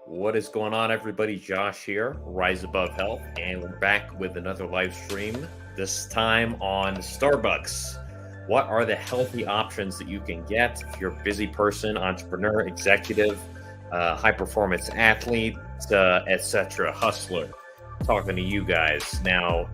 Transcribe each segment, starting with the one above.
What is going on, everybody? Josh here, Rise Above Health, and we're back with another live stream, this time on Starbucks. What are the healthy options that you can get if you're a busy person, entrepreneur, executive, high-performance athlete, etc., hustler? Talking to you guys. Now,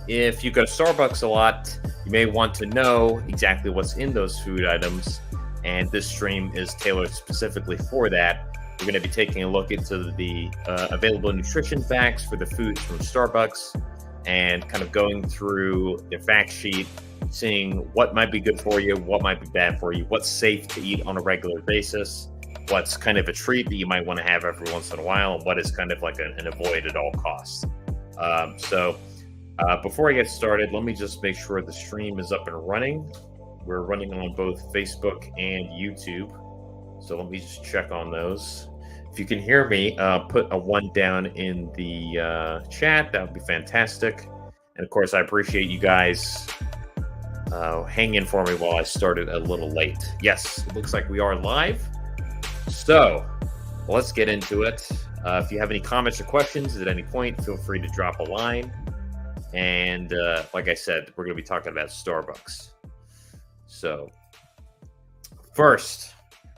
if you go to Starbucks a lot, you may want to know exactly what's in those food items, and this stream is tailored specifically for that. We're going to be taking a look into the available nutrition facts for the foods from Starbucks and kind of going through the fact sheet, seeing what might be good for you, what might be bad for you, what's safe to eat on a regular basis, what's kind of a treat that you might want to have every once in a while, and what is kind of like an avoid at all costs. Before I get started, let me just make sure the stream is up and running. We're running on both Facebook and YouTube. So let me just check on those. If you can hear me, put a 1 down in the chat. That would be fantastic. And of course, I appreciate you guys hanging for me while I started a little late. Yes, it looks like we are live. So let's get into it. If you have any comments or questions at any point, feel free to drop a line. And like I said, we're going to be talking about Starbucks. So first,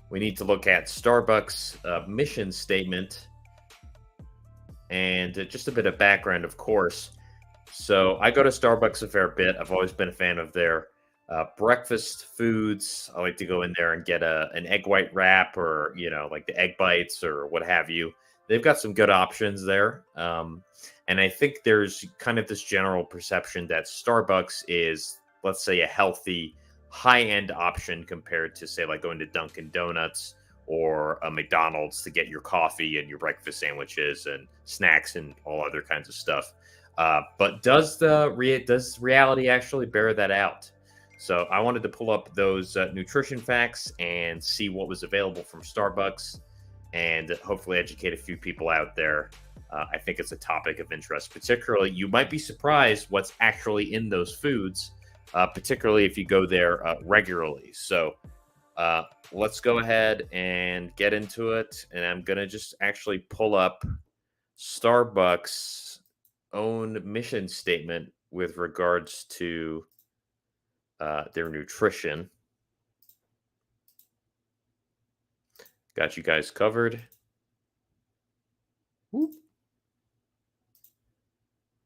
we need to look at Starbucks' mission statement and just a bit of background, of course. So I go to Starbucks a fair bit. I've always been a fan of their breakfast foods. I like to go in there and get an egg white wrap or, like the egg bites or what have you. They've got some good options there. And I think there's kind of this general perception that Starbucks is, let's say, a healthy, high-end option compared to, say, like going to Dunkin' Donuts or a McDonald's to get your coffee and your breakfast sandwiches and snacks and all other kinds of stuff. But does reality actually bear that out? So I wanted to pull up those nutrition facts and see what was available from Starbucks and hopefully educate a few people out there. I think it's a topic of interest. Particularly, you might be surprised what's actually in those foods, particularly if you go there regularly. So let's go ahead and get into it. And I'm going to just actually pull up Starbucks' own mission statement with regards to their nutrition. Got you guys covered. Whoop.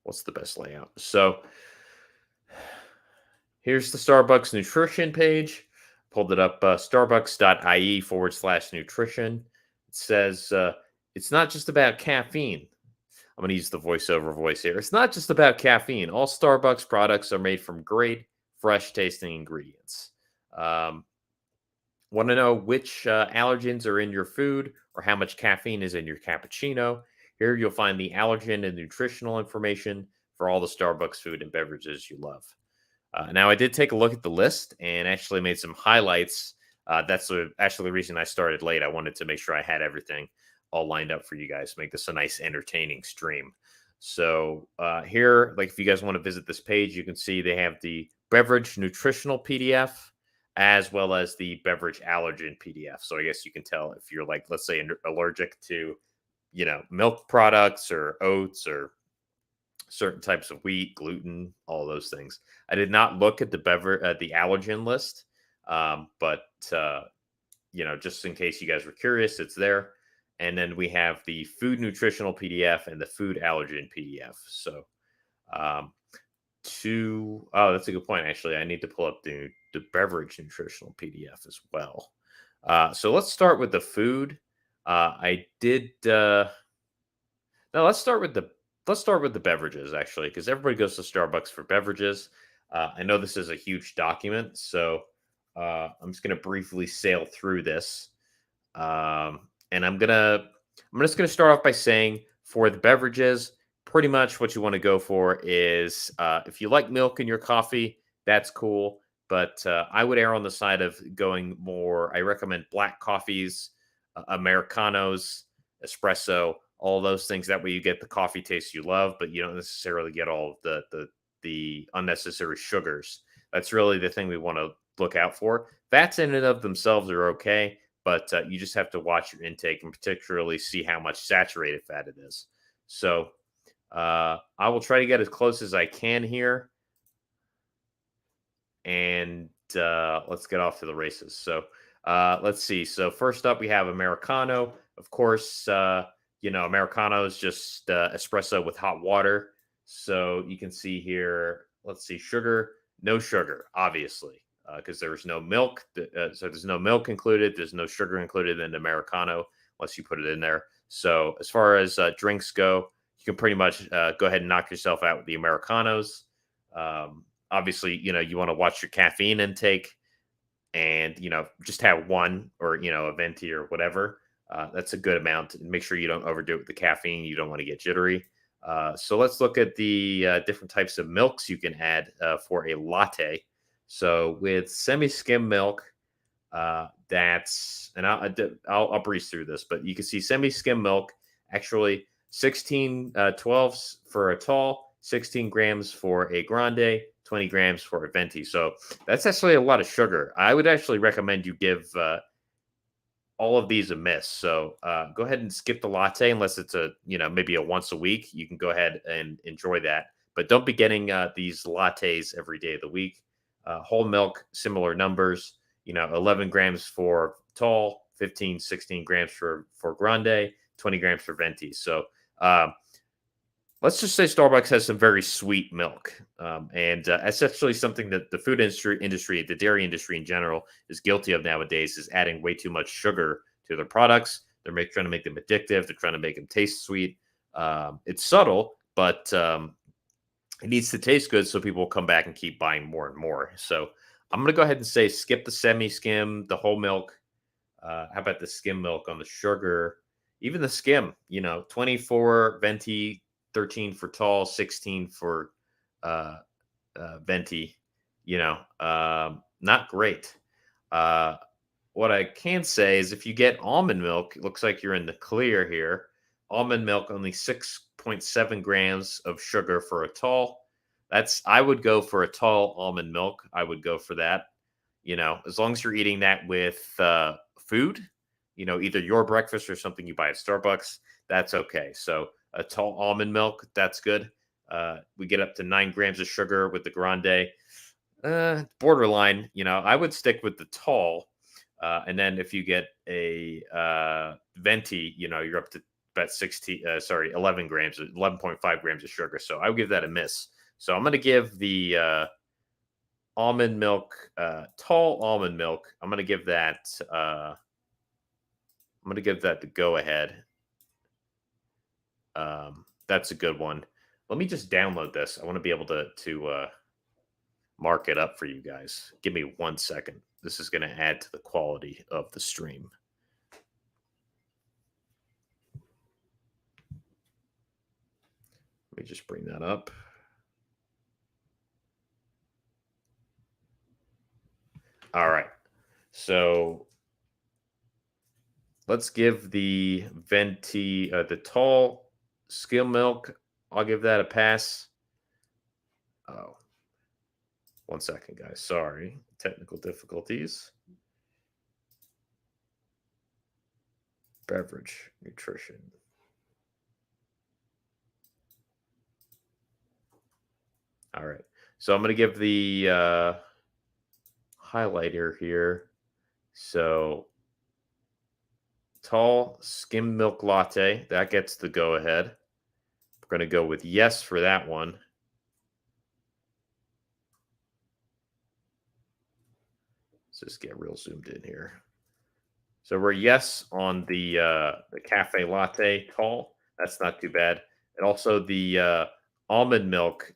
What's the best layout? So here's the Starbucks nutrition page. Pulled it up, starbucks.ie/nutrition. It says, it's not just about caffeine. I'm going to use the voiceover voice here. It's not just about caffeine. All Starbucks products are made from great, fresh tasting ingredients. Want to know which allergens are in your food or how much caffeine is in your cappuccino? Here you'll find the allergen and nutritional information for all the Starbucks food and beverages you love. Now, I did take a look at the list and actually made some highlights. That's actually the reason I started late. I wanted to make sure I had everything all lined up for you guys, make this a nice, entertaining stream. So here, like if you guys want to visit this page, you can see they have the beverage nutritional PDF as well as the beverage allergen PDF. So I guess you can tell if you're like, let's say, allergic to, milk products or oats or certain types of wheat, gluten, all those things. I did not look at the allergen list, but just in case you guys were curious, it's there. And then we have the food nutritional PDF and the food allergen PDF. So, that's a good point. Actually, I need to pull up the beverage nutritional PDF as well. So let's start with the food. Let's start with the beverages, actually, because everybody goes to Starbucks for beverages. I know this is a huge document, so I'm just going to briefly sail through this. And I'm just going to start off by saying for the beverages, pretty much what you want to go for is if you like milk in your coffee, that's cool. But I would err on the side of going more. I recommend black coffees, Americanos, espresso, all those things. That way you get the coffee taste you love, but you don't necessarily get all of the unnecessary sugars. That's really the thing we want to look out for. Fats in and of themselves are okay, but you just have to watch your intake and particularly see how much saturated fat it is. So I will try to get as close as I can here. And let's get off to the races. So let's see. So first up, we have Americano. Of course, Americano is just espresso with hot water. So you can see here, let's see, sugar, no sugar, obviously, because there's no milk. So there's no milk included. There's no sugar included in Americano unless you put it in there. So as far as drinks go, you can pretty much go ahead and knock yourself out with the Americanos. Obviously, you want to watch your caffeine intake and, just have one or, a venti or whatever. That's a good amount. And make sure you don't overdo it with the caffeine. You don't want to get jittery. So let's look at the different types of milks you can add for a latte. So with semi-skim milk, I'll breeze through this, but you can see semi-skim milk, actually 16 12s for a tall, 16 grams for a grande, 20 grams for a venti. So that's actually a lot of sugar. I would actually recommend you give all of these a miss. So go ahead and skip the latte unless it's maybe a once a week. You can go ahead and enjoy that. But don't be getting these lattes every day of the week. Whole milk, similar numbers, 11 grams for tall, 15, 16 grams for grande, 20 grams for venti. So let's just say Starbucks has some very sweet milk. And that's actually something that the food industry, the dairy industry in general, is guilty of nowadays, is adding way too much sugar to their products. They're trying to make them addictive. They're trying to make them taste sweet. It's subtle, but it needs to taste good so people will come back and keep buying more and more. So I'm going to go ahead and say skip the semi-skim, the whole milk. How about the skim milk on the sugar? Even the skim, 24 venti, 13 for tall, 16 for venti, not great. What I can say is if you get almond milk, it looks like you're in the clear here. Almond milk, only 6.7 grams of sugar for a tall. I would go for a tall almond milk. I would go for that. As long as you're eating that with food, either your breakfast or something you buy at Starbucks, that's okay. So a tall almond milk, that's good. We get up to 9 grams of sugar with the grande. Borderline, I would stick with the tall. And then if you get a venti, you're up to about 11 grams, 11.5 grams of sugar. So I would give that a miss. So I'm going to give the almond milk, tall almond milk. I'm going to give that the go ahead. That's a good one. Let me just download this. I want to be able to mark it up for you guys. Give me 1 second. This is going to add to the quality of the stream. Let me just bring that up. All right. So let's give the venti, the tall skim milk. I'll give that a pass. Oh, 1 second, guys. Sorry. Technical difficulties. Beverage nutrition. All right. So I'm going to give the highlighter here. So tall skim milk latte. That gets the go ahead. We're going to go with yes for that one. Let's just get real zoomed in here. So we're yes on the cafe latte tall. That's not too bad. And also the almond milk,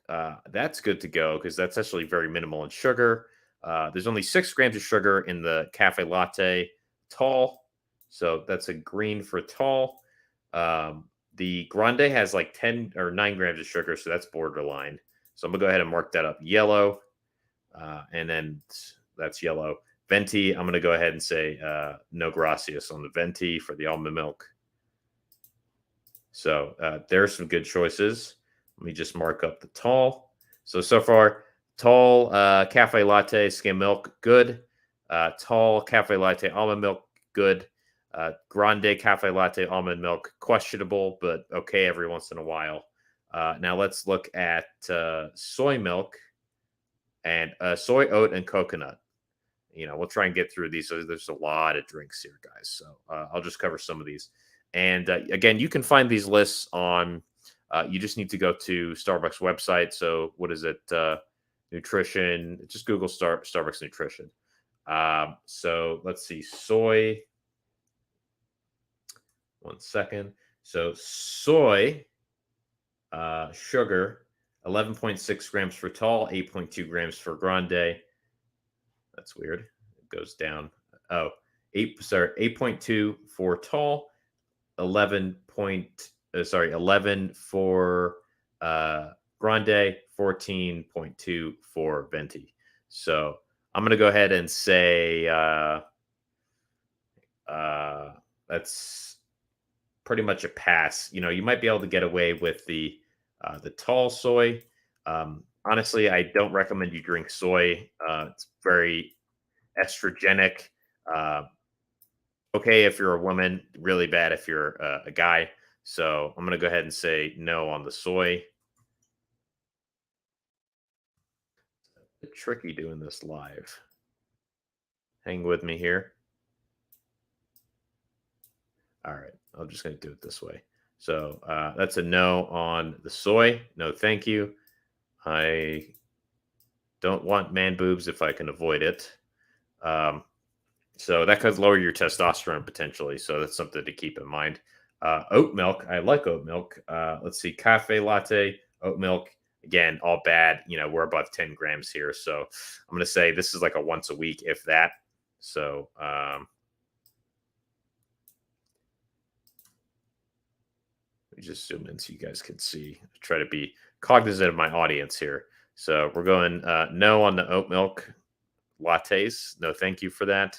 that's good to go because that's actually very minimal in sugar. There's only 6 grams of sugar in the cafe latte tall. So that's a green for tall. The grande has like 10 or 9 grams of sugar, so that's borderline. So I'm going to go ahead and mark that up yellow. And then that's yellow. Venti, I'm going to go ahead and say no gracias on the venti for the almond milk. So there's some good choices. Let me just mark up the tall. So far, tall cafe latte skim milk, good. Tall cafe latte almond milk, good. Grande cafe latte almond milk, questionable, but okay every once in a while. Now let's look at soy milk and soy, oat, and coconut. We'll try and get through these. So there's a lot of drinks here, guys. So I'll just cover some of these. And again, you can find these lists on. You just need to go to Starbucks website. So what is it? Nutrition. Just Google Starbucks nutrition. So let's see. Soy. 1 second. So soy, sugar, 11.6 grams for tall, 8.2 grams for grande. That's weird. It goes down. Oh, 8.2 for tall, 11 for grande, 14.2 for venti. So I'm gonna go ahead and say that's pretty much a pass. You might be able to get away with the tall soy. Honestly, I don't recommend you drink soy. It's very estrogenic. Okay if you're a woman, really bad if you're a guy. So I'm going to go ahead and say no on the soy. It's a bit tricky doing this live. Hang with me here. All right, I'm just going to do it this way. So that's a no on the soy. No, thank you. I don't want man boobs if I can avoid it. So that could lower your testosterone potentially. So that's something to keep in mind. Oat milk. I like oat milk. Let's see. Cafe latte, oat milk. Again, all bad. We're above 10 grams here. So I'm going to say this is like a once a week, if that. So let me just zoom in so you guys can see. Try to be cognizant of my audience here. So we're going no on the oat milk lattes. No, thank you for that.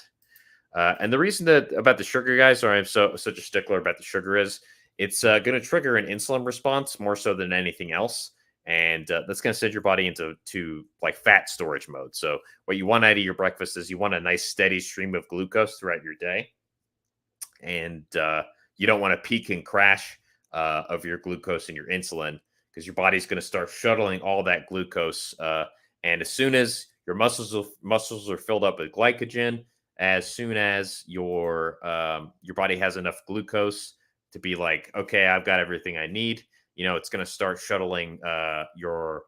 And the reason that about the sugar, guys, or I'm such a stickler about the sugar is it's going to trigger an insulin response more so than anything else. And that's going to send your body into like fat storage mode. So what you want out of your breakfast is you want a nice steady stream of glucose throughout your day. And you don't want to peak and crash of your glucose and your insulin, because your body's going to start shuttling all that glucose. And as soon as your muscles are filled up with glycogen, as soon as your body has enough glucose to be like, okay, I've got everything I need, it's going to start shuttling your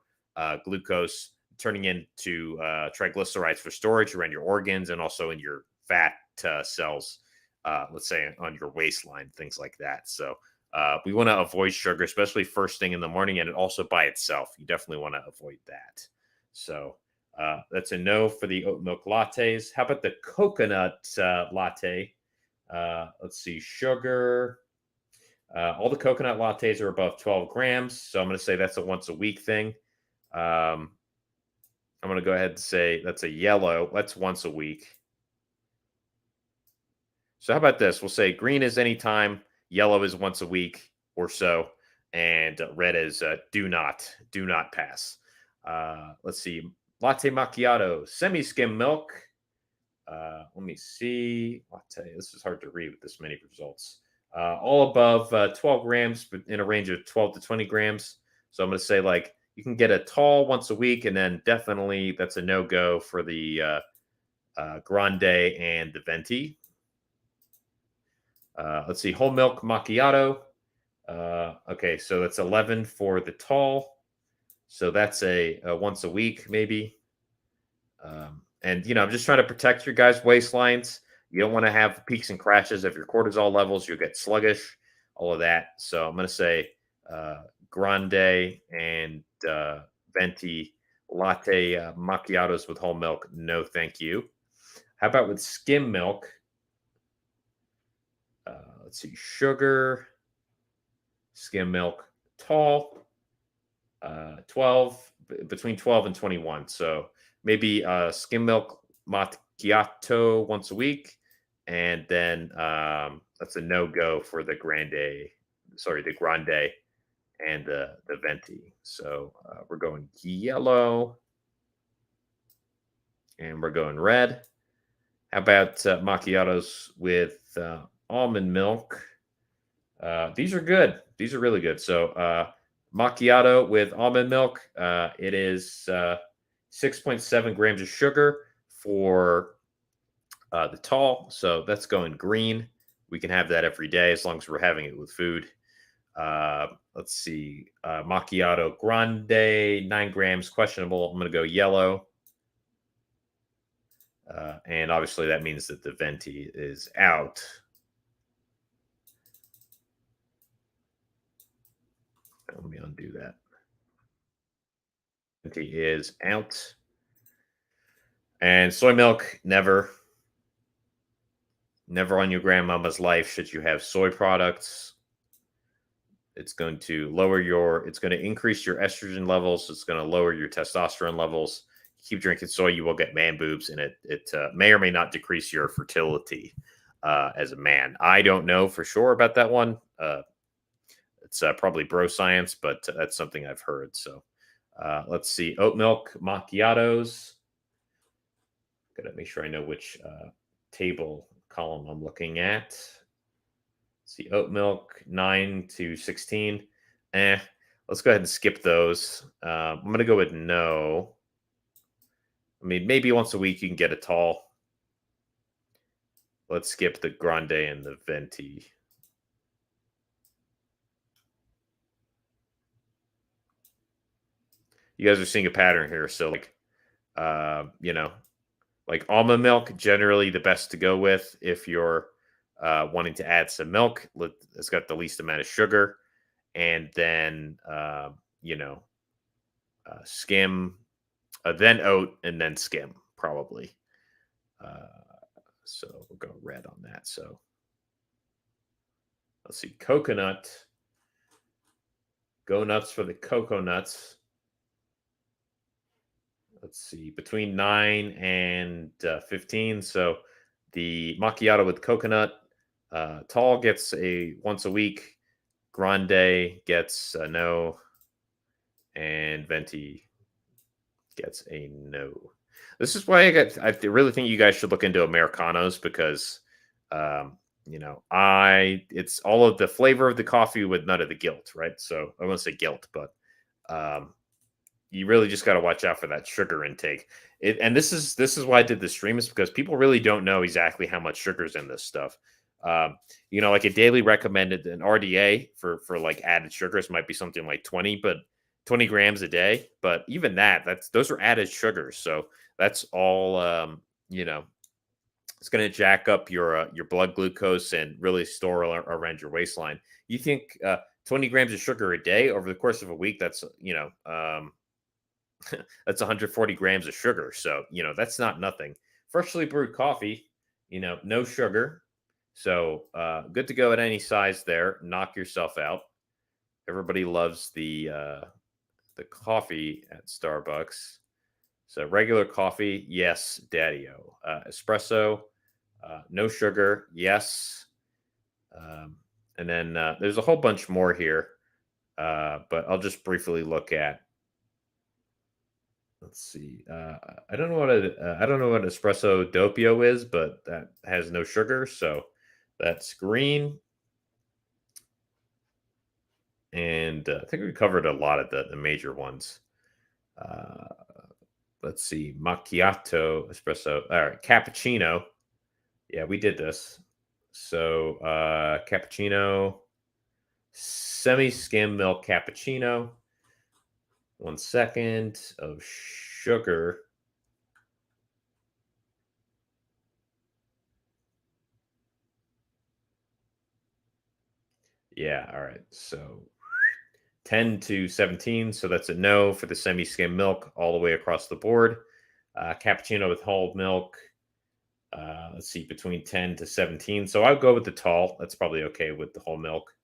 glucose, turning into triglycerides for storage around your organs and also in your fat cells, let's say on your waistline, things like that. So we want to avoid sugar, especially first thing in the morning, and also by itself. You definitely want to avoid that. So that's a no for the oat milk lattes. How about the coconut latte? Let's see, sugar. All the coconut lattes are above 12 grams. So I'm going to say that's a once a week thing. I'm going to go ahead and say that's a yellow. That's once a week. So how about this? We'll say green is anytime, yellow is once a week or so, and red is do not pass. Let's see. Latte macchiato, semi-skim milk. Let me see. Latte. This is hard to read with this many results. All above 12 grams, but in a range of 12 to 20 grams. So I'm going to say like you can get a tall once a week, and then definitely that's a no-go for the grande and the venti. Let's see. Whole milk macchiato. Okay, so that's 11 for the tall. So that's a once a week, maybe. And I'm just trying to protect your guys' waistlines. You don't want to have peaks and crashes of your cortisol levels. You'll get sluggish, all of that. So I'm going to say grande and venti latte macchiatos with whole milk. No, thank you. How about with skim milk? Let's see, sugar, skim milk, tall, 12, between 12 and 21. So maybe skim milk macchiato once a week, and then that's a no-go for the grande and the venti. So we're going yellow, and we're going red. How about macchiatos with almond milk? These are good. These are really good. So macchiato with almond milk. It is 6.7 grams of sugar for the tall. So that's going green. We can have that every day as long as we're having it with food. Let's see. Macchiato grande, 9 grams, questionable. I'm going to go yellow. And obviously that means that the venti is out. Let me undo that. Venti is out. And soy milk, never. Never on your grandmama's life should you have soy products. It's going to it's going to increase your estrogen levels. It's going to lower your testosterone levels. Keep drinking soy, you will get man boobs, and it may or may not decrease your fertility as a man. I don't know for sure about that one. It's probably bro science, but that's something I've heard. So let's see. Oat milk macchiatos. Gotta make sure I know which table column I'm looking at. Let's see, oat milk 9 to 16. Let's go ahead and skip those. I'm gonna go with no. I mean, maybe once a week you can get a tall. Let's skip the grande and the venti. You guys are seeing a pattern here. So like, you know, like almond milk, generally the best to go with if you're wanting to add some milk. It's got the least amount of sugar. And then, you know, skim, then oat, and then skim, probably. So we'll go red on that. So let's see, coconut. Go nuts for the cocoa nuts. Let's see, between 9 and 15. So the macchiato with coconut, tall gets a once a week, grande gets a no, and venti gets a no. This is why I really think you guys should look into Americanos because, you know, it's all of the flavor of the coffee with none of the guilt, right? So I won't say guilt, but you really just got to watch out for that sugar intake. And this is why I did the stream, is because people really don't know exactly how much sugar's in this stuff. You know, like a daily recommended, an RDA for like added sugars might be something like 20, but 20 grams a day. But even those are added sugars. So that's all, you know, it's going to jack up your blood glucose and really store around your waistline. You think 20 grams of sugar a day over the course of a week, that's, you know, that's 140 grams of sugar. So, you know, that's not nothing. Freshly brewed coffee, you know, no sugar. So good to go at any size there. Knock yourself out. Everybody loves the coffee at Starbucks. So regular coffee, yes, daddy-o. Espresso, no sugar, yes. And then there's a whole bunch more here, but I'll just briefly look at. Let's see. I don't know what espresso doppio is, but that has no sugar, so that's green. And I think we covered a lot of the major ones. Let's see. Macchiato, espresso. All right. Cappuccino. Yeah, we did this. So cappuccino, semi-skim milk cappuccino. 1 second of sugar. Yeah, all right. So 10 to 17. So that's a no for the semi-skim milk all the way across the board. Cappuccino with whole milk. Let's see, between 10 to 17. So I'll go with the tall. That's probably okay with the whole milk.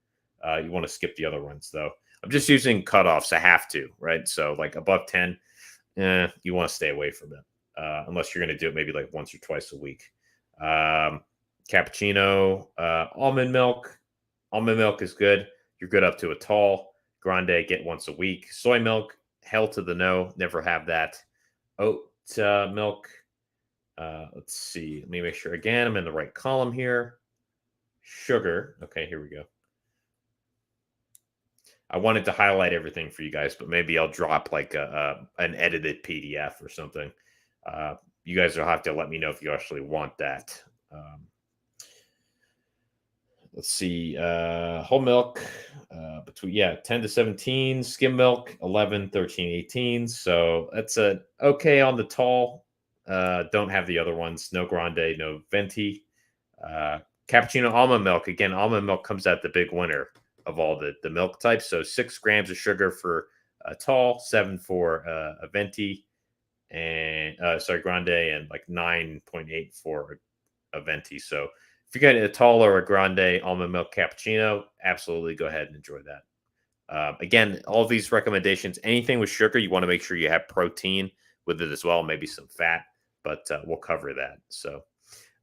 You want to skip the other ones, though. I'm just using cutoffs. I have to, right? So like above 10, you want to stay away from it. Unless you're going to do it maybe like once or twice a week. Cappuccino, almond milk. Almond milk is good. You're good up to a tall. Grande, get once a week. Soy milk, hell to the no. Never have that. Oat milk. Let's see. Let me make sure again I'm in the right column here. Sugar. Okay, here we go. I wanted to highlight everything for you guys, but maybe I'll drop like an edited PDF or something. You guys will have to let me know if you actually want that. Let's see. Whole milk between 10 to 17, skim milk 11, 13, 18. So that's a okay on the tall. Don't have the other ones. No grande, no venti. Cappuccino almond milk. Again, almond milk comes out the big winner of all the milk types. So 6 grams of sugar for a tall, 7 for a venti, and grande, and like 9.8 for a venti. So if you get a tall or a grande almond milk cappuccino, absolutely go ahead and enjoy that. Again, all these recommendations, anything with sugar, you want to make sure you have protein with it as well, maybe some fat, but we'll cover that. So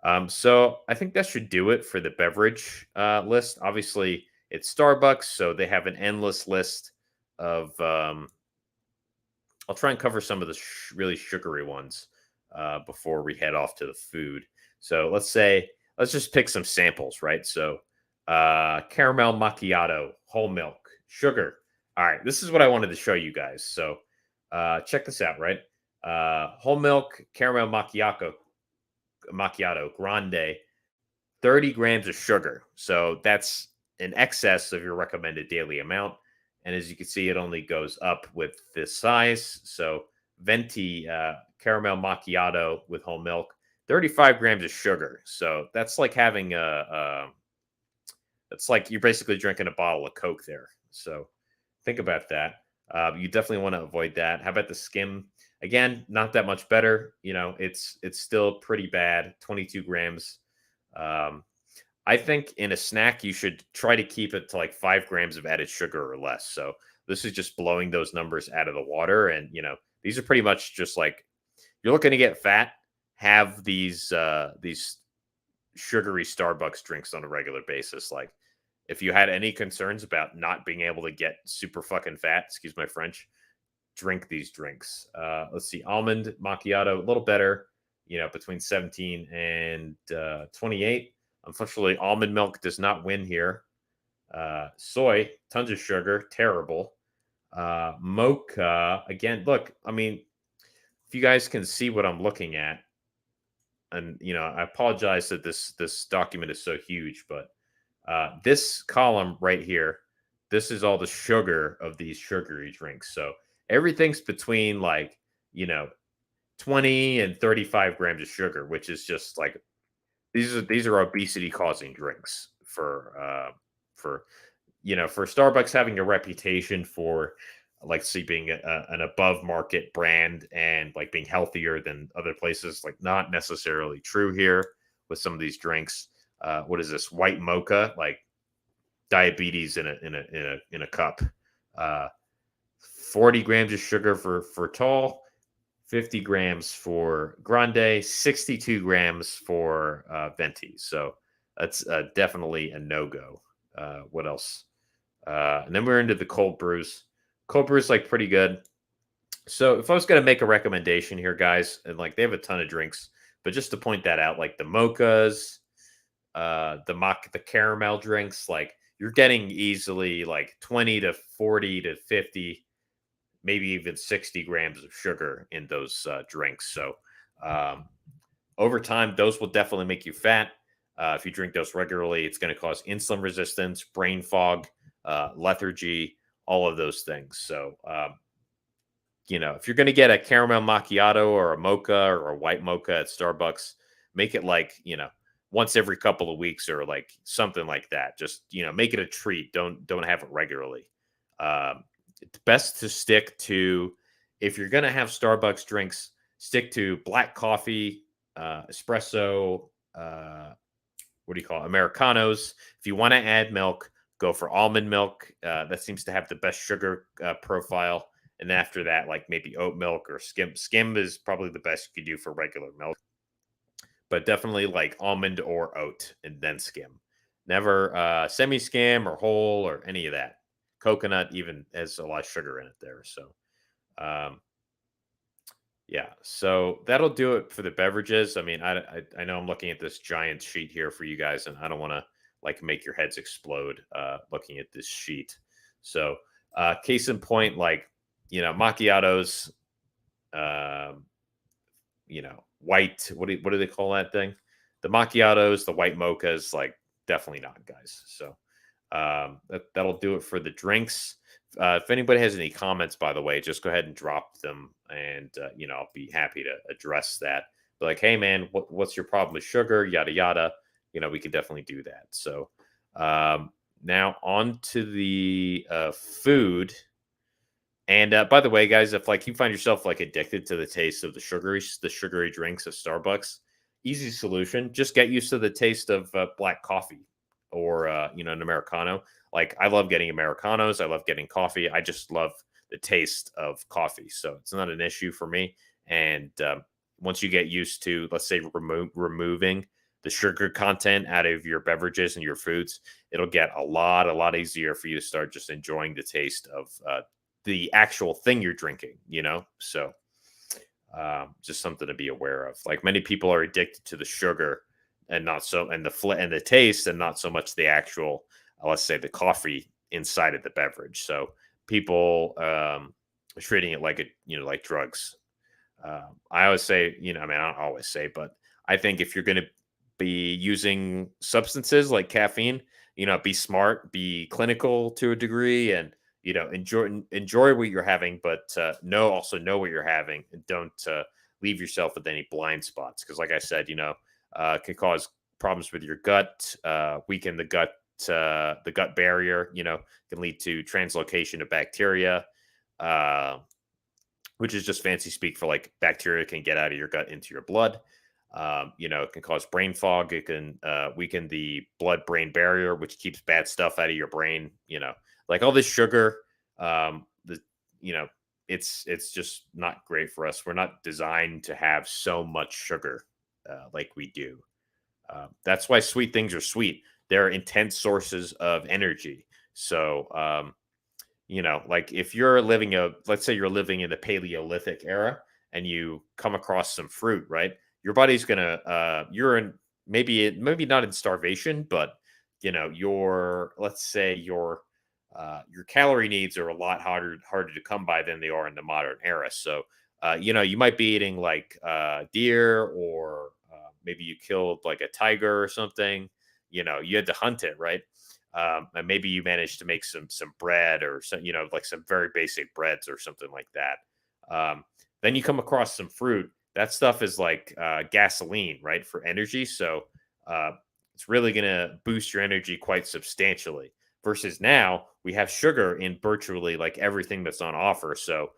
I think that should do it for the beverage list. Obviously, it's Starbucks, so they have an endless list of. I'll try and cover some of the really sugary ones before we head off to the food. So let's just pick some samples, right? So caramel macchiato, whole milk, sugar. All right, this is what I wanted to show you guys. So check this out, right? Whole milk, caramel macchiato grande, 30 grams of sugar. So that's in excess of your recommended daily amount. And as you can see, it only goes up with this size. So venti caramel macchiato with whole milk, 35 grams of sugar. So that's like having it's like you're basically drinking a bottle of Coke there. So think about that. You definitely want to avoid that. How about the skim? Again, not that much better. You know, it's still pretty bad. 22 grams. I think in a snack, you should try to keep it to like 5 grams of added sugar or less. So this is just blowing those numbers out of the water. And, you know, these are pretty much just like you're looking to get fat, have these sugary Starbucks drinks on a regular basis. Like if you had any concerns about not being able to get super fucking fat, excuse my French, drink these drinks. Let's see, almond macchiato, a little better, you know, between 17 and 28. Unfortunately, almond milk does not win here. Soy, tons of sugar, terrible. Mocha, again, look, I mean, if you guys can see what I'm looking at, and you know, I apologize that this document is so huge, but this column right here, this is all the sugar of these sugary drinks. So everything's between like, you know, 20 and 35 grams of sugar, which is just like these are obesity causing drinks for you know, for Starbucks having a reputation for like being an above market brand and like being healthier than other places, like not necessarily true here with some of these drinks. What is this white mocha? Like diabetes in a cup. 40 grams of sugar for tall, 50 grams for grande, 62 grams for venti. So that's definitely a no-go. What else? And then we're into the cold brews. Cold brews like pretty good. So if I was going to make a recommendation here, guys, and like they have a ton of drinks, but just to point that out, like the mochas, the caramel drinks, like you're getting easily like 20 to 40 to 50, maybe even 60 grams of sugar in those drinks. So over time, those will definitely make you fat. If you drink those regularly, it's going to cause insulin resistance, brain fog, lethargy, all of those things. So, you know, if you're going to get a caramel macchiato or a mocha or a white mocha at Starbucks, make it like, you know, once every couple of weeks or like something like that. Just, you know, make it a treat. Don't have it regularly. It's best to stick to, if you're going to have Starbucks drinks, stick to black coffee, espresso, what do you call it? Americanos. If you want to add milk, go for almond milk. That seems to have the best sugar profile. And after that, like maybe oat milk or skim. Skim is probably the best you could do for regular milk. But definitely like almond or oat and then skim. Never semi-skim or whole or any of that. Coconut even has a lot of sugar in it there. So Yeah, so that'll do it for the beverages. I mean, I know I'm looking at this giant sheet here for you guys, and I don't want to like make your heads explode looking at this sheet. So, case in point, like macchiatos, um, white. What do they call that thing? The macchiatos, the white mochas, like definitely not, guys. So that'll do it for the drinks. If anybody has any comments, by the way, just go ahead and drop them, and I'll be happy to address that. Be like, hey man, what's your problem with sugar? Yada yada. We could definitely do that. So now on to the food. And by the way, guys, if like you find yourself like addicted to the taste of the sugary drinks of Starbucks, easy solution. Just get used to the taste of black coffee or an americano. Like I love getting americanos. I love getting coffee. I just love the taste of coffee, so it's not an issue for me. And once you get used to, let's say, removing the sugar content out of your beverages and your foods, it'll get a lot easier for you to start just enjoying the taste of the actual thing you're drinking. So just something to be aware of. Like many people are addicted to the sugar and not so, and the taste, and not so much the actual, let's say, the coffee inside of the beverage. So people are treating it like like drugs. I always say, I mean, I don't always say, but I think if you're going to be using substances like caffeine, be smart, be clinical to a degree, and enjoy what you're having, but know what you're having, and don't leave yourself with any blind spots, because like I said, can cause problems with your gut, weaken the gut barrier, can lead to translocation of bacteria, which is just fancy speak for like bacteria can get out of your gut into your blood. It can cause brain fog. It can weaken the blood-brain barrier, which keeps bad stuff out of your brain. Like all this sugar, the you know, it's just not great for us. We're not designed to have so much sugar like we do. That's why sweet things are sweet. They're intense sources of energy. So, like if you're let's say you're living in the Paleolithic era and you come across some fruit, right? Your body's gonna, you're in maybe not in starvation, but let's say your calorie needs are a lot harder to come by than they are in the modern era. So, you might be eating like deer, or maybe you killed like a tiger or something. You had to hunt it, right? And maybe you managed to make some bread, or some, like some very basic breads or something like that. Then you come across some fruit. That stuff is like gasoline, right, for energy. So it's really going to boost your energy quite substantially. Versus now, we have sugar in virtually like everything that's on offer. So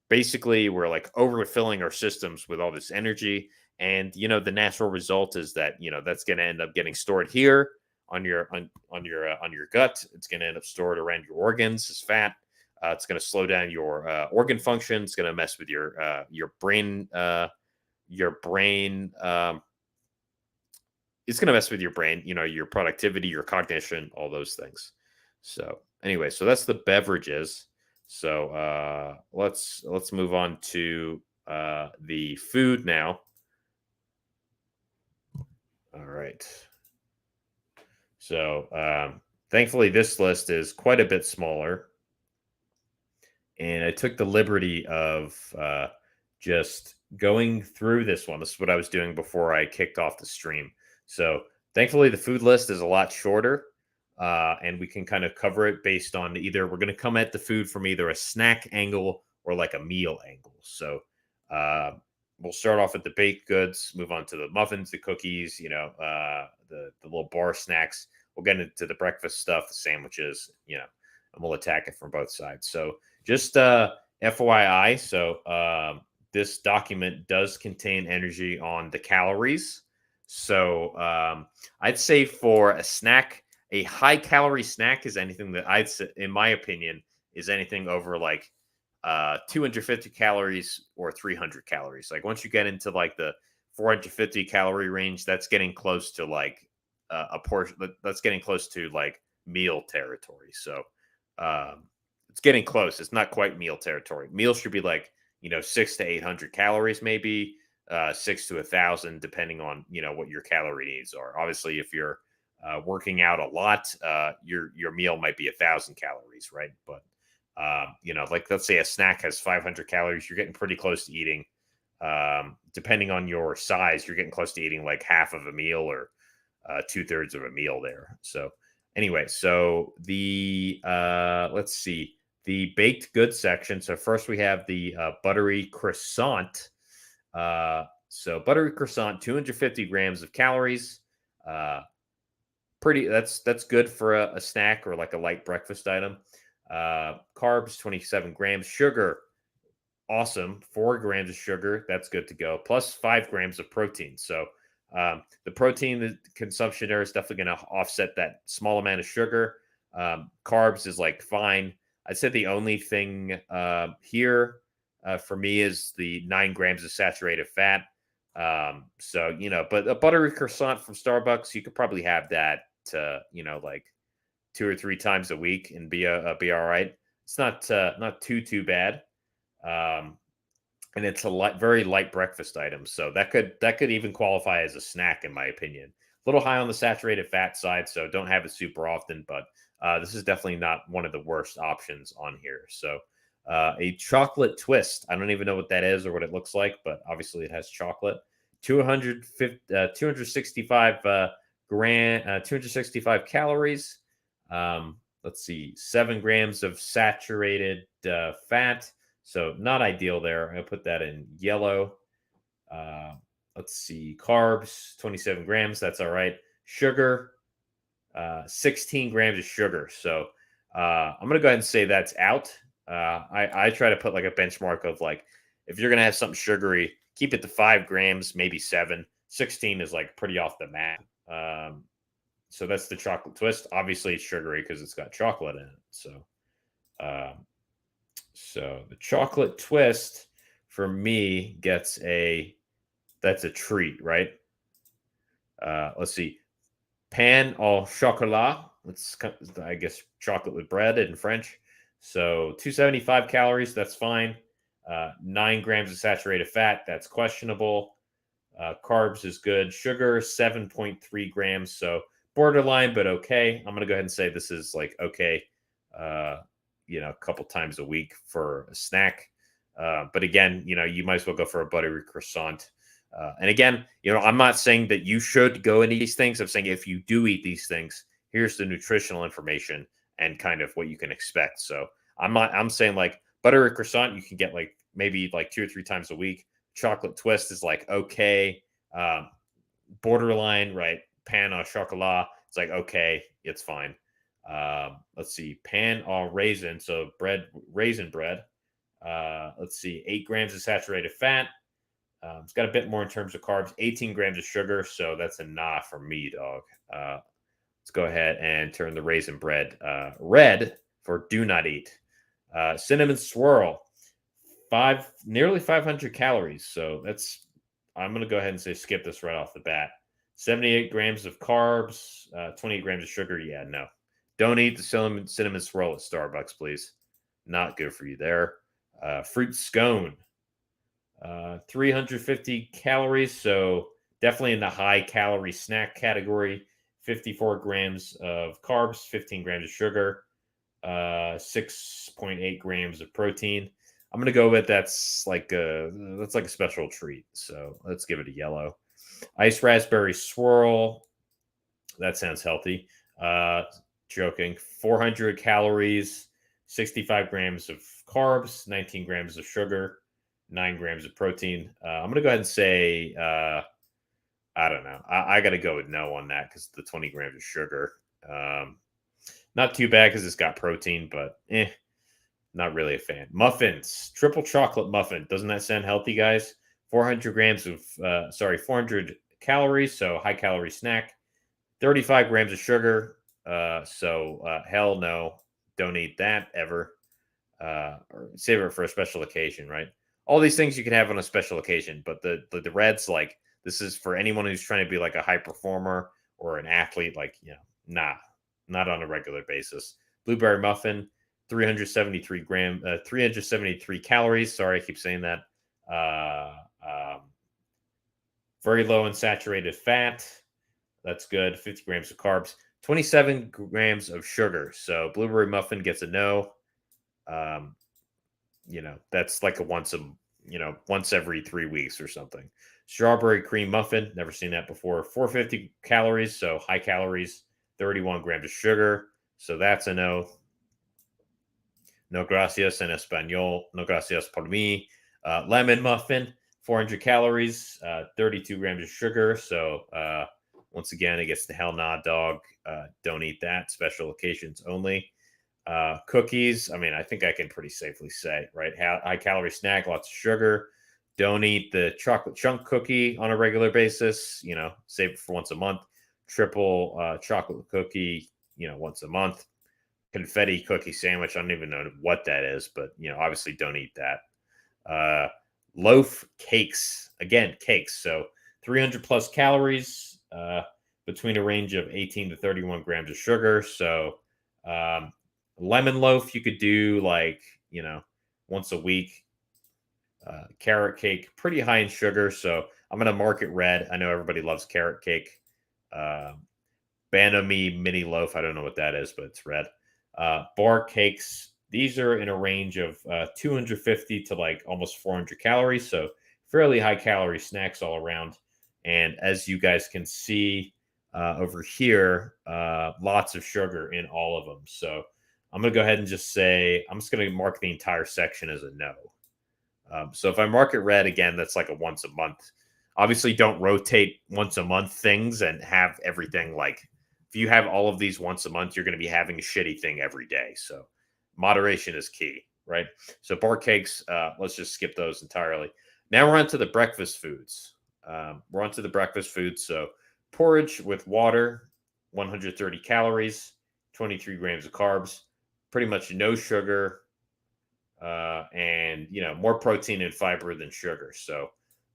basically, we're like overfilling our systems with all this energy. And the natural result is that that's going to end up getting stored here on your gut. It's going to end up stored around your organs as fat. It's going to slow down your organ function. It's going to mess with your brain. It's going to mess with your brain. Your productivity, your cognition, all those things. So anyway, so that's the beverages. So let's move on to the food now. All right. So thankfully, this list is quite a bit smaller. And I took the liberty of just going through this one. This is what I was doing before I kicked off the stream. So thankfully, the food list is a lot shorter. And we can kind of cover it based on we're going to come at the food from either a snack angle or like a meal angle. So we'll start off with the baked goods, move on to the muffins, the cookies, the little bar snacks. We'll get into the breakfast stuff, the sandwiches, and we'll attack it from both sides. So just FYI, so this document does contain energy on the calories. So I'd say for a snack, a high calorie snack is anything that I'd say, in my opinion, is anything over like 250 calories or 300 calories. Like once you get into like the 450 calorie range, that's getting close to like a portion. That's getting close to like meal territory. So it's getting close. It's not quite meal territory. Meal should be like 600 to 800 calories, maybe 6 to 1,000, depending on what your calorie needs are. Obviously, if you're working out a lot, your meal might be 1,000 calories, right? But like let's say a snack has 500 calories, you're getting pretty close to eating. Depending on your size, you're getting close to eating like half of a meal or 2/3 of a meal there. So anyway, so the let's see, the baked goods section. So first we have the buttery croissant. So buttery croissant, 250 grams of calories. That's good for a snack or like a light breakfast item. Carbs, 27 grams. Sugar, awesome, 4 grams of sugar. That's good to go. Plus 5 grams of protein. So the protein consumption there is definitely going to offset that small amount of sugar. Carbs is like fine. I'd say the only thing here for me is the 9 grams of saturated fat. But a buttery croissant from Starbucks, you could probably have that like 2 or 3 times a week and be all right. It's not too bad. And it's a very light breakfast item, so that could even qualify as a snack, in my opinion. A little high on the saturated fat side, so don't have it super often, but this is definitely not one of the worst options on here. So a chocolate twist. I don't even know what that is or what it looks like, but obviously it has chocolate. 265 265 calories. Let's see, 7 grams of saturated fat. So not ideal there. I'm going to put that in yellow. Let's see, carbs, 27 grams. That's all right. Sugar, 16 grams of sugar. So I'm going to go ahead and say that's out. I try to put like a benchmark of like, if you're going to have something sugary, keep it to 5 grams, maybe 7. 16 is like pretty off the map. So that's the chocolate twist. Obviously, it's sugary because it's got chocolate in it. So the chocolate twist for me gets that's a treat, right? Let's see. Pain au chocolat. It's, I guess, chocolate with bread in French. So 275 calories. That's fine. 9 grams of saturated fat. That's questionable. Carbs is good. Sugar, 7.3 grams. So borderline, but okay. I'm going to go ahead and say this is like okay. A couple times a week for a snack. But again, you might as well go for a buttery croissant. And again, I'm not saying that you should go and eat these things. I'm saying if you do eat these things, here's the nutritional information and kind of what you can expect. So I'm saying like buttery croissant, you can get like maybe like 2 or 3 times a week. Chocolate twist is like okay. Borderline, right? Pain au chocolat, it's like okay, it's fine. Let's see, pain au raisin, so raisin bread. Let's see, 8 grams of saturated fat. It's got a bit more in terms of carbs, 18 grams of sugar, so that's a nah for me, dog. Let's go ahead and turn the raisin bread red for do not eat. Cinnamon swirl, nearly 500 calories, so I'm going to go ahead and say skip this right off the bat. 78 grams of carbs, 28 grams of sugar. Yeah, no. Don't eat the cinnamon swirl at Starbucks, please. Not good for you there. Fruit scone, 350 calories. So definitely in the high calorie snack category. 54 grams of carbs, 15 grams of sugar, 6.8 grams of protein. I'm going to go with that's like a special treat. So let's give it a yellow. Ice raspberry swirl. That sounds healthy. Joking. 400 calories, 65 grams of carbs, 19 grams of sugar, 9 grams of protein. I'm going to go ahead and say, I don't know. I got to go with no on that because the 20 grams of sugar. Not too bad because it's got protein, but not really a fan. Muffins, triple chocolate muffin. Doesn't that sound healthy, guys? 400 calories, so high calorie snack. 35 grams of sugar. Hell no, don't eat that ever. Or save it for a special occasion, right? All these things you can have on a special occasion, but the reds, like this is for anyone who's trying to be like a high performer or an athlete, like, nah, not on a regular basis. Blueberry muffin, 373 calories. Sorry, I keep saying that. Very low in saturated fat. That's good. 50 grams of carbs. 27 grams of sugar. So blueberry muffin gets a no. That's like once every 3 weeks or something. Strawberry cream muffin. Never seen that before. 450 calories. So high calories. 31 grams of sugar. So that's a no. No gracias en español. No gracias por mí. Lemon muffin. 400 calories. 32 grams of sugar. So once again, it gets the hell nah, dog. Don't eat that. Special occasions only. Cookies. I mean, I think I can pretty safely say, right? High calorie snack, lots of sugar. Don't eat the chocolate chunk cookie on a regular basis. Save it for once a month. Triple chocolate cookie, once a month. Confetti cookie sandwich. I don't even know what that is, but obviously don't eat that. Loaf cakes. Again, cakes. So 300 plus calories, between a range of 18 to 31 grams of sugar. So lemon loaf you could do once a week. Carrot cake, pretty high in sugar, so I'm going to mark it red. I know everybody loves carrot cake. Banh Mi mini loaf, I don't know what that is, but it's red. Bar cakes, these are in a range of 250 to almost 400 calories, so fairly high calorie snacks all around. And as you guys can see over here, lots of sugar in all of them. So I'm going to go ahead and just say, I'm just going to mark the entire section as a no. So if I mark it red, again, that's like a once a month. Obviously, don't rotate once a month things and have everything if you have all of these once a month, you're going to be having a shitty thing every day. So moderation is key, right? So bar cakes, let's just skip those entirely. Now we're on to the breakfast foods. So porridge with water, 130 calories, 23 grams of carbs, pretty much no sugar, and more protein and fiber than sugar. So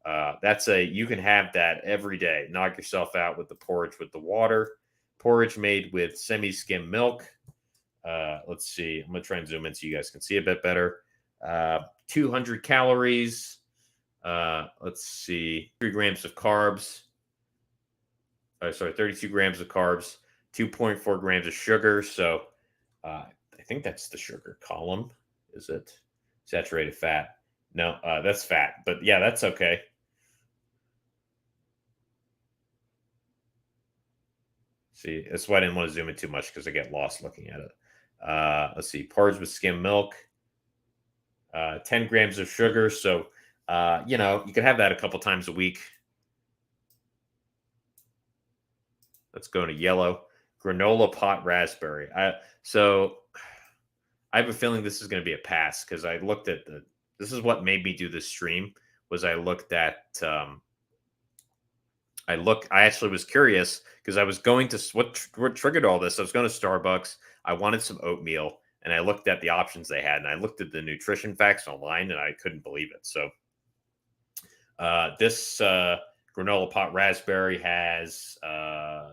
you can have that every day. Knock yourself out with the porridge with the water. Porridge made with semi-skim milk. Let's see. I'm gonna try and zoom in so you guys can see a bit better. 200 calories. Let's see. 3 grams of carbs. 32 grams of carbs. 2.4 grams of sugar. So I think that's the sugar column. Is it saturated fat? No, that's fat. But yeah, that's okay. See, that's why I didn't want to zoom in too much because I get lost looking at it. Let's see, porridge with skim milk, 10 grams of sugar. So, you can have that a couple times a week. Let's go to yellow. Granola pot raspberry. So I have a feeling this is going to be a pass because I looked at this is what made me do this stream was I looked at, I actually was curious because I was going to, what triggered all this? I was going to Starbucks. I wanted some oatmeal and I looked at the options they had and I looked at the nutrition facts online and I couldn't believe it. So this granola pot raspberry has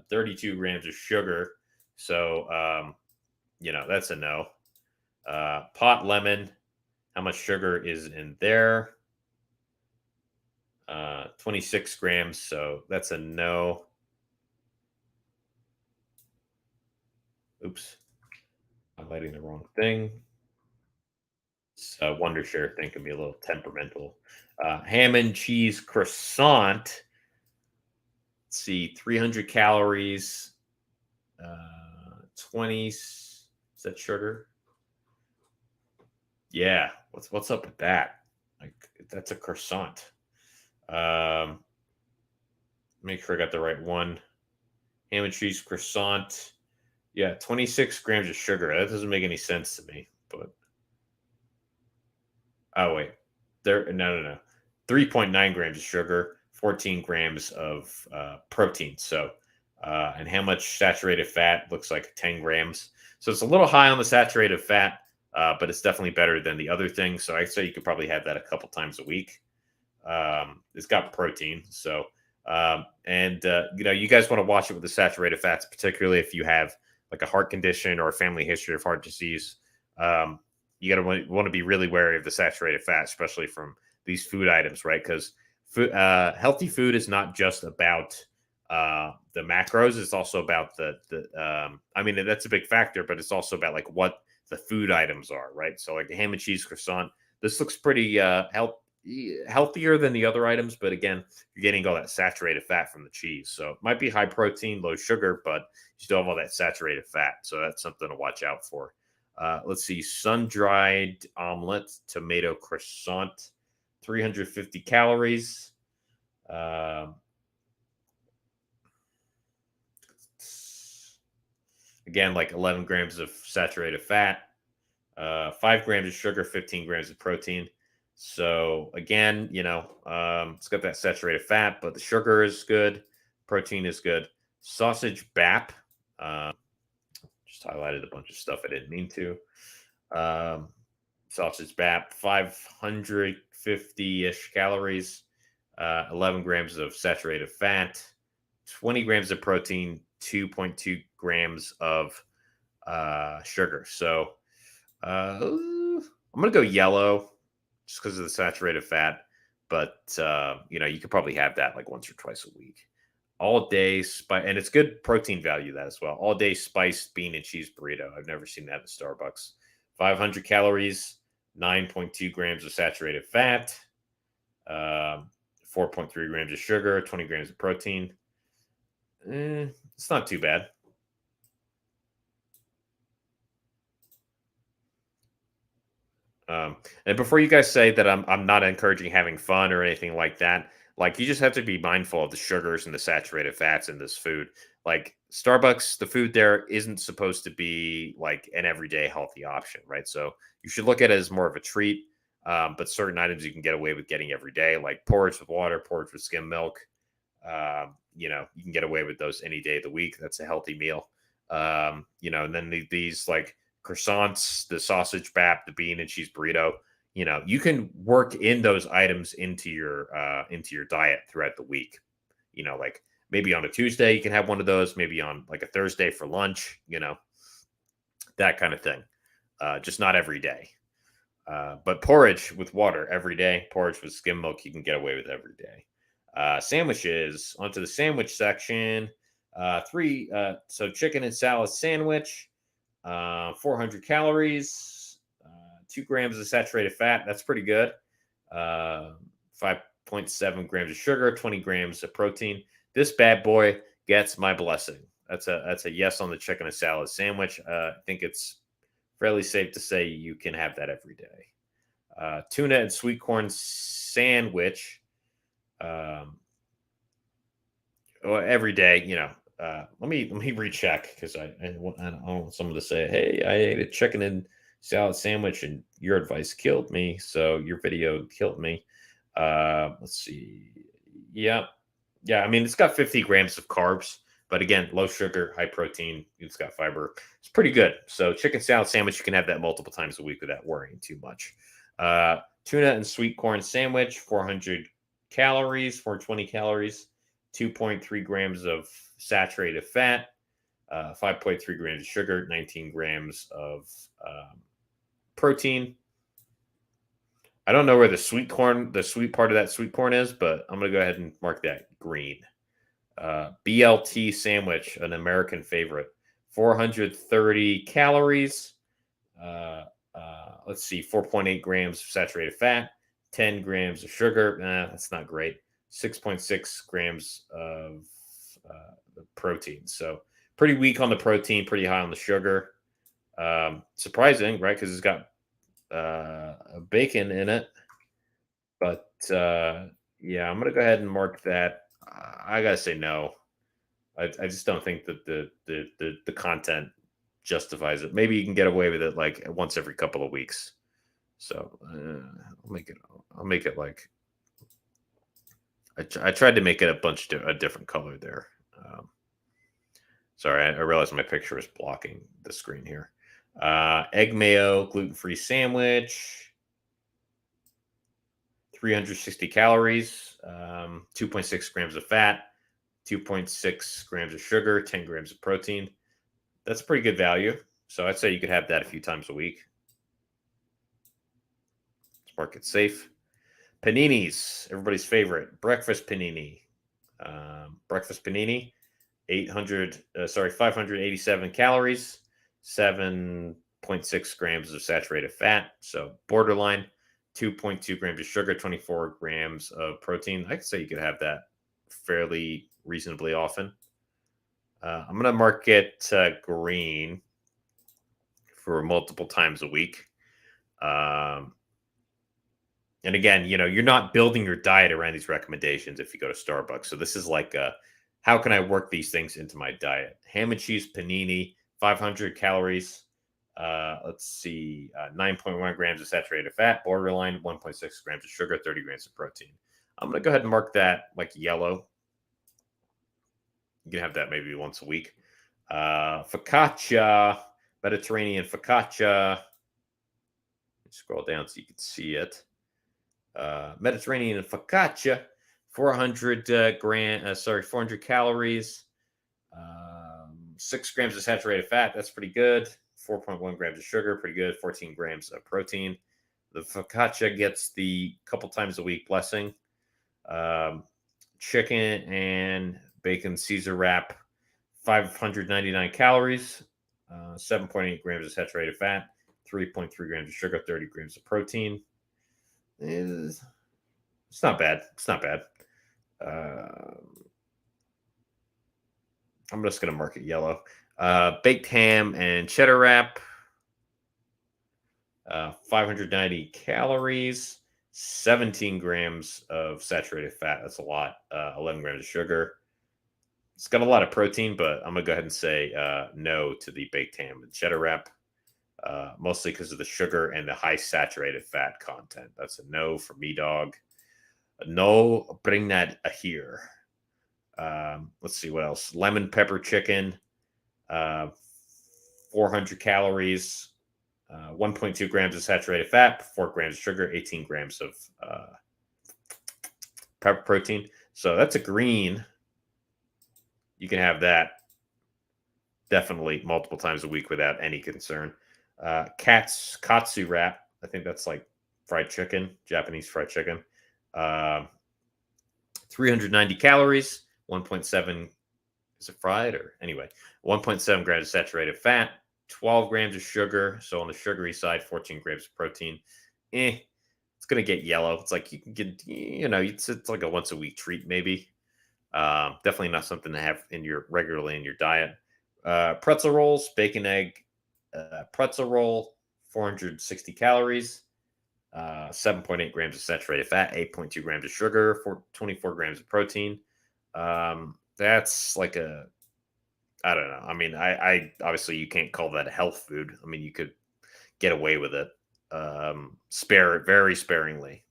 32 grams of sugar. So, that's a no. Pot lemon, how much sugar is in there? 26 grams, so that's a no. Oops, I'm lighting the wrong thing. This Wondershare thing can be a little temperamental. Ham and cheese croissant. Let's see, 300 calories. 20. Is that sugar? Yeah. What's up with that? That's a croissant. Make sure I got the right one. Ham and cheese croissant. Yeah, 26 grams of sugar. That doesn't make any sense to me. But oh wait, no. 3.9 grams of sugar, 14 grams of protein. So, and how much saturated fat? Looks like 10 grams. So it's a little high on the saturated fat, but it's definitely better than the other things. So I'd say you could probably have that a couple times a week. It's got protein. So, you guys want to watch it with the saturated fats, particularly if you have like a heart condition or a family history of heart disease. You got to want to be really wary of the saturated fat, especially from these food items, right? Because healthy food is not just about the macros; it's also about I mean, that's a big factor, but it's also about like what the food items are, right? So, like a ham and cheese croissant, this looks pretty healthier than the other items, but again, you're getting all that saturated fat from the cheese, so it might be high protein, low sugar, but you still have all that saturated fat, so that's something to watch out for. Let's see, sun-dried omelet, tomato croissant, 350 calories. Again, like 11 grams of saturated fat, 5 grams of sugar, 15 grams of protein. So again, it's got that saturated fat, but the sugar is good, protein is good. Sausage BAP. Just highlighted a bunch of stuff I didn't mean to. Sausage BAP, 550-ish calories, 11 grams of saturated fat, 20 grams of protein, 2.2 grams of sugar. So I'm going to go yellow just because of the saturated fat. But, you could probably have that like once or twice a week. All day and it's good protein value that as well. All day spiced bean and cheese burrito. I've never seen that at Starbucks. 500 calories, 9.2 grams of saturated fat, 4.3 grams of sugar, 20 grams of protein. It's not too bad. And before you guys say that I'm not encouraging having fun or anything like that, like you just have to be mindful of the sugars and the saturated fats in this food. Like Starbucks, the food there isn't supposed to be like an everyday healthy option, right? So you should look at it as more of a treat. But certain items you can get away with getting every day, like porridge with water, porridge with skim milk. You can get away with those any day of the week. That's a healthy meal. And then these like croissants, the sausage BAP, the bean and cheese burrito. You can work in those items into your diet throughout the week. Like maybe on a Tuesday you can have one of those. Maybe on like a Thursday for lunch. That kind of thing. Just not every day. But porridge with water every day. Porridge with skim milk you can get away with every day. Sandwiches, onto the sandwich section. So chicken and salad sandwich, 400 calories, 2 grams of saturated fat. That's pretty good. 5.7 grams of sugar, 20 grams of protein. This bad boy gets my blessing. That's a yes on the chicken and salad sandwich. I think it's fairly safe to say you can have that every day. Tuna and sweet corn sandwich. Every day, let me recheck because I don't want someone to say, "Hey, I ate a chicken and salad sandwich and your advice killed me." So your video killed me. Let's see. Yeah. I mean, it's got 50 grams of carbs, but again, low sugar, high protein. It's got fiber. It's pretty good. So chicken salad sandwich, you can have that multiple times a week without worrying too much. Tuna and sweet corn sandwich, 400 calories, 420 calories, 2.3 grams of saturated fat, 5.3 grams of sugar, 19 grams of protein. I don't know where the sweet part of that sweet corn is, but I'm going to go ahead and mark that green. BLT sandwich, an American favorite, 430 calories. Let's see, 4.8 grams of saturated fat, 10 grams of sugar. That's not great. 6.6 grams of protein. So pretty weak on the protein, pretty high on the sugar. Surprising, right? Because it's got bacon in it. But yeah, I'm going to go ahead and mark that. I got to say no. I just don't think that the content justifies it. Maybe you can get away with it like once every couple of weeks. So I'll make it like I tried to make it a different color there. Sorry, I realized my picture is blocking the screen here. Egg mayo gluten-free sandwich, 360 calories, 2.6 grams of fat, 2.6 grams of sugar, 10 grams of protein. That's pretty good value. So I'd say you could have that a few times a week. mark it safe. Paninis, everybody's favorite. Breakfast panini. Breakfast panini, 587 calories, 7.6 grams of saturated fat. So borderline, 2.2 grams of sugar, 24 grams of protein. I could say you could have that fairly reasonably often. I'm going to mark it green for multiple times a week. And again, you're not building your diet around these recommendations if you go to Starbucks. So this is like, how can I work these things into my diet? Ham and cheese panini, 500 calories. Let's see, 9.1 grams of saturated fat, borderline, 1.6 grams of sugar, 30 grams of protein. I'm going to go ahead and mark that like yellow. You can have that maybe once a week. Focaccia, Mediterranean focaccia. Scroll down so you can see it. Mediterranean focaccia, 400 calories, 6 grams of saturated fat. That's pretty good. 4.1 grams of sugar, pretty good. 14 grams of protein. The focaccia gets the couple times a week blessing. Chicken and bacon Caesar wrap, 599 calories, 7.8 grams of saturated fat, 3.3 grams of sugar, 30 grams of protein. It's not bad. It's not bad. I'm just going to mark it yellow. Baked ham and cheddar wrap, 590 calories, 17 grams of saturated fat. That's a lot. 11 grams of sugar. It's got a lot of protein, but I'm going to go ahead and say no to the baked ham and cheddar wrap. Mostly because of the sugar and the high saturated fat content. That's a no for me, dog. No, bring that here. Let's see what else. Lemon pepper chicken, 400 calories, 1.2 grams of saturated fat, 4 grams of sugar, 18 grams of pepper protein. So that's a green. You can have that definitely multiple times a week without any concern. Katsu wrap. I think that's like fried chicken, Japanese fried chicken. 390 calories, 1.7. Is it fried or anyway? 1.7 grams of saturated fat, 12 grams of sugar. So on the sugary side, 14 grams of protein. It's gonna get yellow. It's like you can get, it's like a once a week treat maybe. Definitely not something to have regularly in your diet. Pretzel rolls, bacon egg pretzel roll, 460 calories, 7.8 grams of saturated fat, 8.2 grams of sugar, 24 grams of protein. That's like I don't know. I mean, I obviously you can't call that a health food. I mean, you could get away with it. Spare it very sparingly.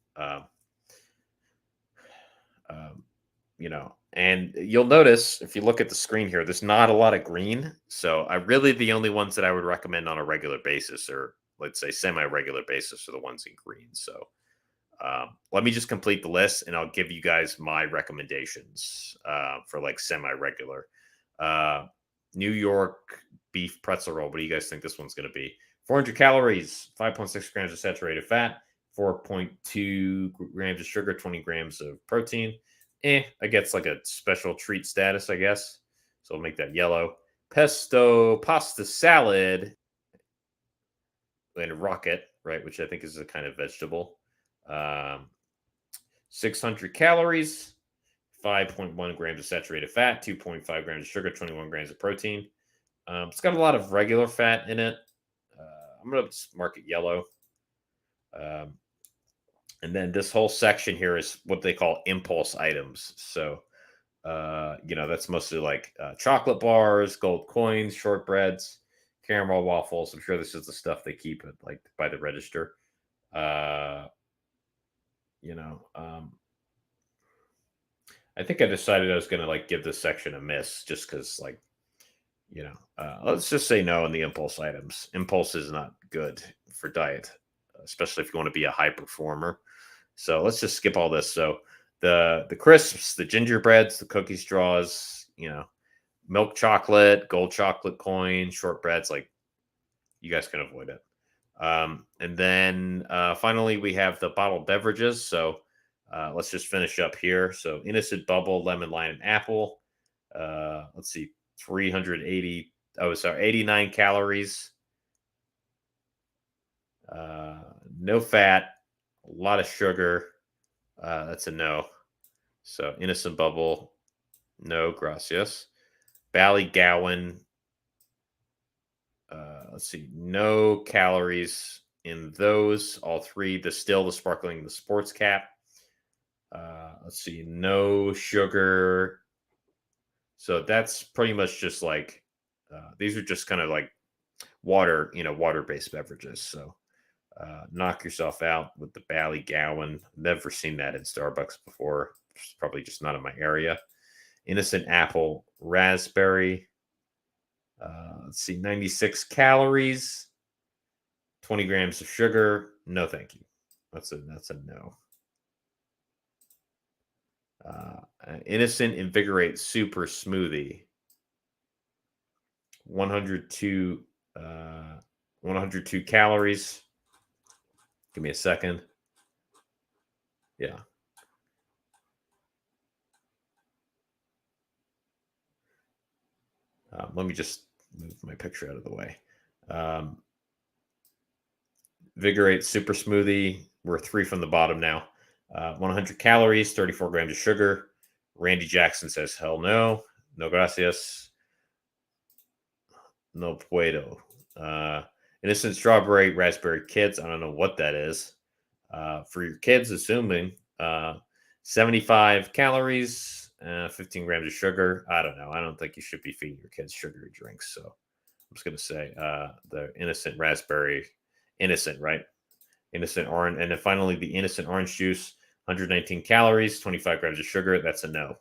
And you'll notice if you look at the screen here, there's not a lot of green. So the only ones that I would recommend on a regular basis, or let's say semi-regular basis, are the ones in green. So let me just complete the list and I'll give you guys my recommendations for like semi-regular. New York beef pretzel roll. What do you guys think this one's going to be? 400 calories, 5.6 grams of saturated fat, 4.2 grams of sugar, 20 grams of protein. I guess like a special treat status, I guess. So I'll make that yellow. Pesto pasta salad and rocket, right, which I think is a kind of vegetable. 600 calories, 5.1 grams of saturated fat, 2.5 grams of sugar, 21 grams of protein. It's got a lot of regular fat in it. I'm going to mark it yellow. And then this whole section here is what they call impulse items. So, that's mostly like chocolate bars, gold coins, shortbreads, caramel waffles. I'm sure this is the stuff they keep at like by the register. I think I decided I was going to like give this section a miss just because let's just say no on the impulse items. Impulse is not good for diet, especially if you want to be a high performer. So let's just skip all this. So the crisps, the gingerbreads, the cookie straws, milk chocolate, gold chocolate coin, shortbreads, like you guys can avoid it. And then finally, we have the bottled beverages. So let's just finish up here. So Innocent Bubble, lemon, lime, and apple. Let's see, 380. Oh, sorry, 89 calories. No fat, a lot of sugar. That's a no. So Innocent Bubble, no, gracias. 𝐈𝐭'𝐬. Let's see, no calories in those. All three, the still, the sparkling, the sports cap. Let's see, no sugar. So that's pretty much just like these are just kind of like water, water-based beverages. So knock yourself out with the 𝐈𝐭'𝐬. Never seen that in Starbucks before. It's probably just not in my area. Innocent Apple, raspberry. Let's see, 96 calories, 20 grams of sugar. No, thank you. That's a no. Innocent Invigorate Super Smoothie, 102 calories. Give me a second. Yeah. Let me just move my picture out of the way. Vigorate Super Smoothie. We're 3 from the bottom now. 100 calories, 34 grams of sugar. Randy Jackson says, hell no. No gracias. No puedo. Innocent Strawberry Raspberry Kids. I don't know what that is. For your kids, assuming 75 calories, 15 grams of sugar. I don't know. I don't think you should be feeding your kids sugary drinks. So I'm just going to say the Innocent Raspberry. Innocent, right? Innocent Orange. And then finally, the Innocent Orange Juice, 119 calories, 25 grams of sugar. That's a no.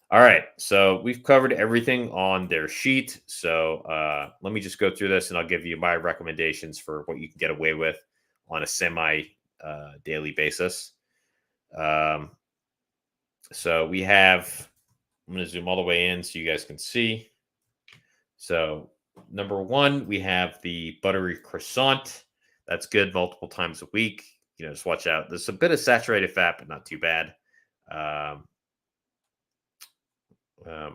All right. So we've covered everything on their sheet. So let me just go through this and I'll give you my recommendations for what you can get away with on a semi-daily basis. So we have, I'm going to zoom all the way in so you guys can see. So number 1, we have the buttery croissant. That's good multiple times a week. Just watch out. There's a bit of saturated fat, but not too bad. You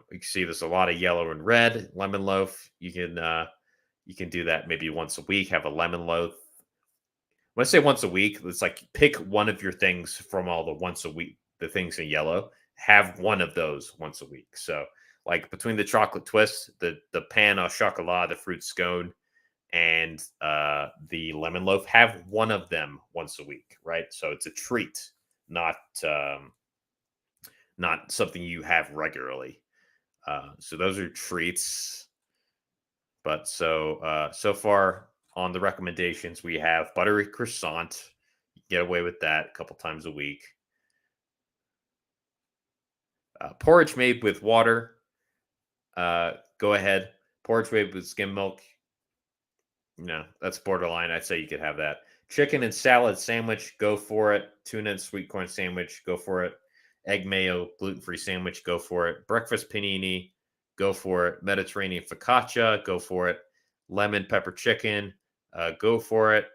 can see there's a lot of yellow and red. Lemon loaf. You can do that maybe once a week. Have a lemon loaf. When I say once a week, it's like pick one of your things from all the once a week, the things in yellow. Have one of those once a week. So like between the chocolate twist, the pan au chocolat, the fruit scone, and the lemon loaf, have one of them once a week, right? So it's a treat, not something you have regularly. So those are treats. But so far on the recommendations, we have buttery croissant. You can get away with that a couple times a week. Porridge made with water. Go ahead. Porridge made with skim milk. No, that's borderline. I'd say you could have that. Chicken and salad sandwich. Go for it. Tuna and sweet corn sandwich. Go for it. Egg mayo gluten-free sandwich. Go for it. Breakfast panini. Go for it. Mediterranean focaccia. Go for it. Lemon pepper chicken. Go for it.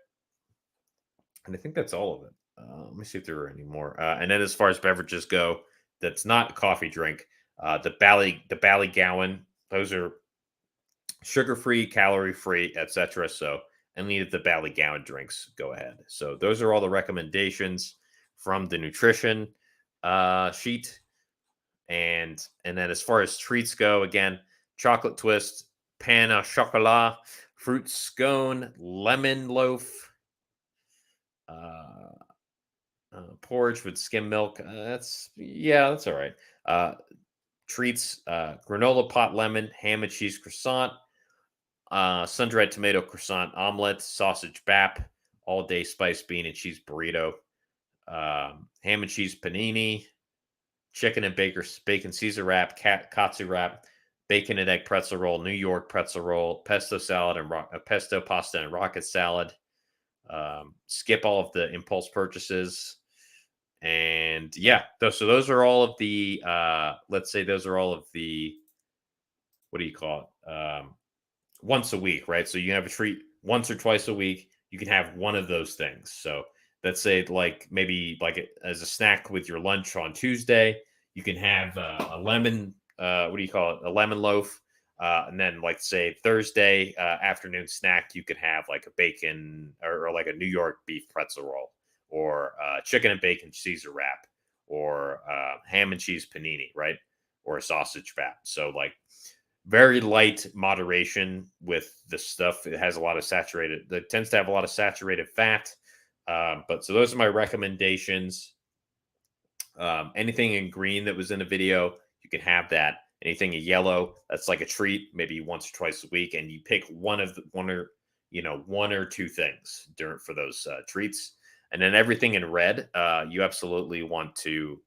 And I think that's all of it. Let me see if there are any more. And then as far as beverages go, that's not a coffee drink. The 𝐈𝐭'𝐬. Those are sugar-free, calorie-free, etc. So any of the 𝐈𝐭'𝐬 drinks, go ahead. So those are all the recommendations from the nutrition sheet. And then as far as treats go, again, chocolate twist, pan au chocolat, fruit scone, lemon loaf, porridge with skim milk. That's all right. Treats, granola pot lemon, ham and cheese croissant, sun-dried tomato croissant omelet, sausage bap, all-day spiced bean and cheese burrito, ham and cheese panini, chicken and bacon Caesar wrap, katsu wrap, bacon and egg pretzel roll, New York pretzel roll, pesto salad and pesto pasta and rocket salad. Skip all of the impulse purchases. And yeah, so those are all of the let's say those are all of the, what do you call it? Once a week, right? So you have a treat once or twice a week. you can have one of those things. So let's say like maybe like as a snack with your lunch on Tuesday, you can have a lemon, what do you call it? A lemon loaf. And then like say Thursday afternoon snack, you could have like a bacon or like a New York beef pretzel roll, or chicken and bacon Caesar wrap, or ham and cheese panini, right? Or a sausage wrap. So like very light moderation with the stuff. It has a lot of saturated, it tends to have a lot of saturated fat. But so those are my recommendations. Anything in green that was in the video, you can have that. Anything in yellow, that's like a treat, maybe once or twice a week, and you pick one or two things for those treats. And then everything in red, you absolutely want to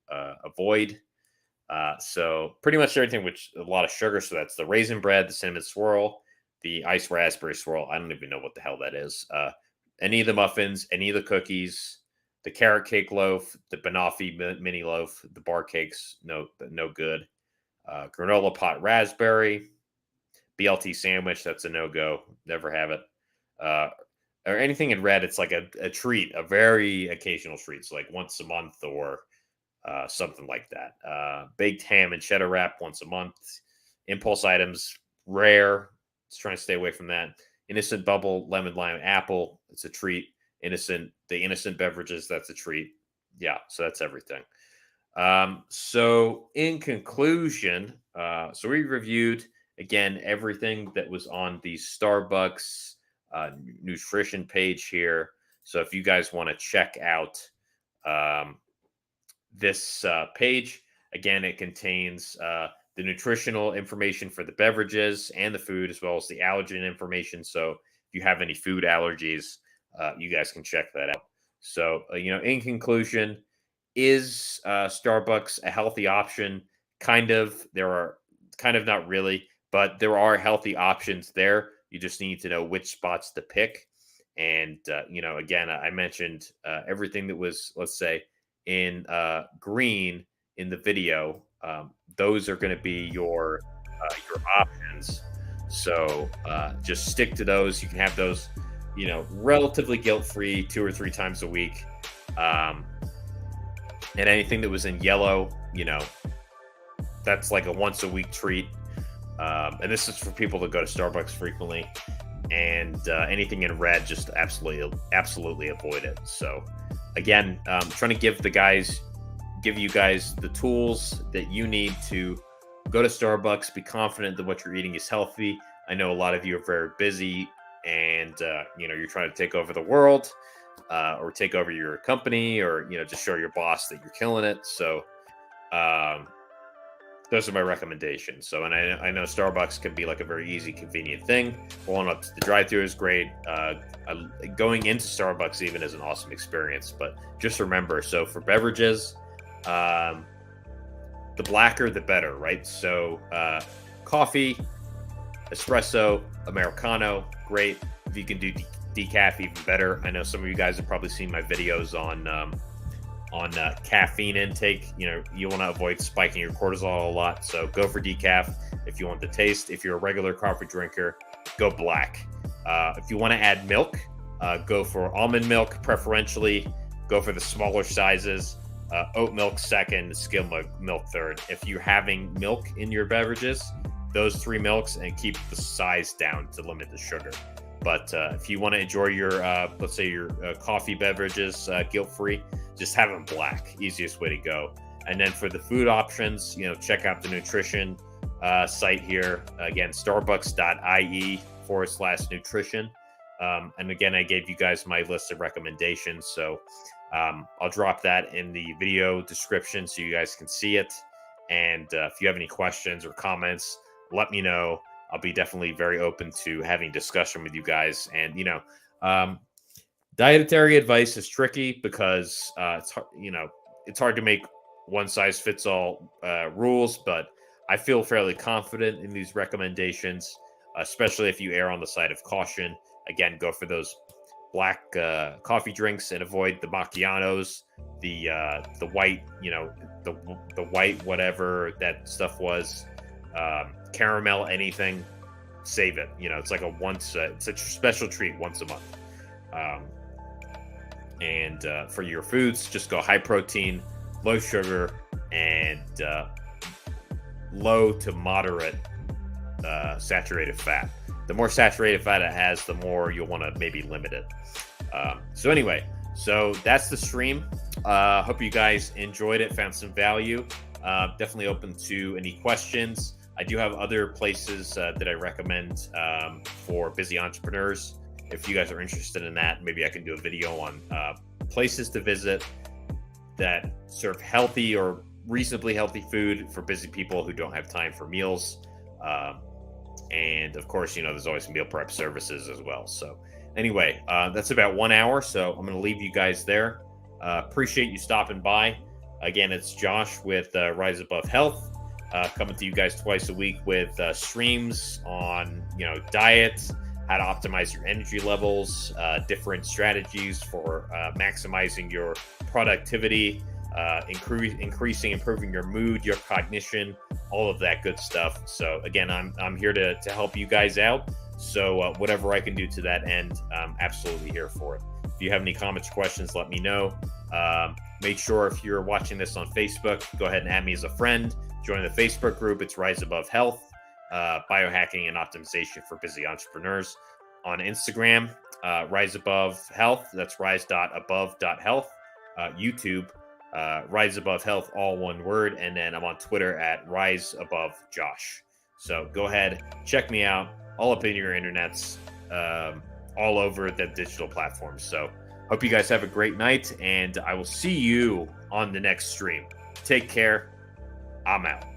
avoid. So pretty much everything with a lot of sugar. So that's the raisin bread, the cinnamon swirl, the iced raspberry swirl. I don't even know what the hell that is. Any of the muffins, any of the cookies, the carrot cake loaf, the banoffee mini loaf, the bar cakes, no good. Granola pot raspberry, BLT sandwich, that's a no-go. Never have it. Or anything in red, it's like a treat, a very occasional treat. So like once a month or something like that. Baked ham and cheddar wrap once a month. Impulse items, rare. Just trying to stay away from that. Innocent bubble, lemon, lime, apple. It's a treat. The innocent beverages, that's a treat. Yeah, so that's everything. So in conclusion, so we reviewed again everything that was on the Starbucks nutrition page here. So if you guys want to check out this page, again, it contains the nutritional information for the beverages and the food, as well as the allergen information. So if you have any food allergies, you guys can check that out. So, in conclusion, is Starbucks a healthy option? Kind of. There are kind of not really, but there are healthy options there. You just need to know which spots to pick. And, again, I mentioned everything that was, let's say, in green in the video. Those are going to be your options. So just stick to those. You can have those, relatively guilt-free 2 or 3 times a week. And anything that was in yellow, that's like a once a week treat. And this is for people that go to Starbucks frequently. And anything in red, just absolutely avoid it. So again, trying to give you guys the tools that you need to go to Starbucks, be confident that what you're eating is healthy. I know a lot of you are very busy and, you're trying to take over the world or take over your company or, just show your boss that you're killing it. So those are my recommendations. So, and I know Starbucks can be like a very easy, convenient thing. Pulling up to the drive-thru is great. Going into Starbucks even is an awesome experience. But just remember, so for beverages, the blacker, the better, right? So coffee, espresso, Americano, great. If you can do decaf, even better. I know some of you guys have probably seen my videos on caffeine intake. You want to avoid spiking your cortisol a lot, so go for decaf. If you want the taste, if you're a regular coffee drinker, go black. If you want to add milk, go for almond milk preferentially. Go for the smaller sizes. Oat milk second, skim milk third. If you're having milk in your beverages, those 3 milks, and keep the size down to limit the sugar. But if you want to enjoy your, let's say your coffee beverages guilt-free, just have them black. Easiest way to go. And then for the food options, check out the nutrition site here. Again, starbucks.ie/nutrition. And again, I gave you guys my list of recommendations. So I'll drop that in the video description so you guys can see it. And if you have any questions or comments, let me know. I'll be definitely very open to having discussion with you guys. And, dietary advice is tricky because it's hard to make one size fits all rules, but I feel fairly confident in these recommendations, especially if you err on the side of caution. Again, go for those black coffee drinks and avoid the macchiatos, the white, the white whatever that stuff was, caramel anything. Save it. It's like it's a special treat once a month. And for your foods, just go high protein, low sugar, and low to moderate saturated fat. The more saturated fat it has, the more you'll want to maybe limit it. So anyway, so that's the stream. Hope you guys enjoyed it, found some value. Definitely open to any questions. I do have other places that I recommend for busy entrepreneurs. If you guys are interested in that, maybe I can do a video on places to visit that serve healthy or reasonably healthy food for busy people who don't have time for meals. And of course, there's always meal prep services as well. So anyway, that's about 1 hour. So I'm going to leave you guys there. Appreciate you stopping by. Again, it's Josh with Rise Above Health, coming to you guys twice a week with streams on, diet, how to optimize your energy levels, different strategies for maximizing your productivity, improving your mood, your cognition, all of that good stuff. So again, I'm here to help you guys out. So whatever I can do to that end, I'm absolutely here for it. If you have any comments or questions, let me know. Make sure if you're watching this on Facebook, go ahead and add me as a friend. Join the Facebook group. It's Rise Above Health, biohacking and optimization for busy entrepreneurs. On Instagram, Rise Above Health. That's rise.above.health. YouTube, Rise Above Health, all one word. And then I'm on Twitter at Rise Above Josh. So go ahead, check me out, all up in your internets, all over the digital platforms. So hope you guys have a great night, and I will see you on the next stream. Take care. I'm out.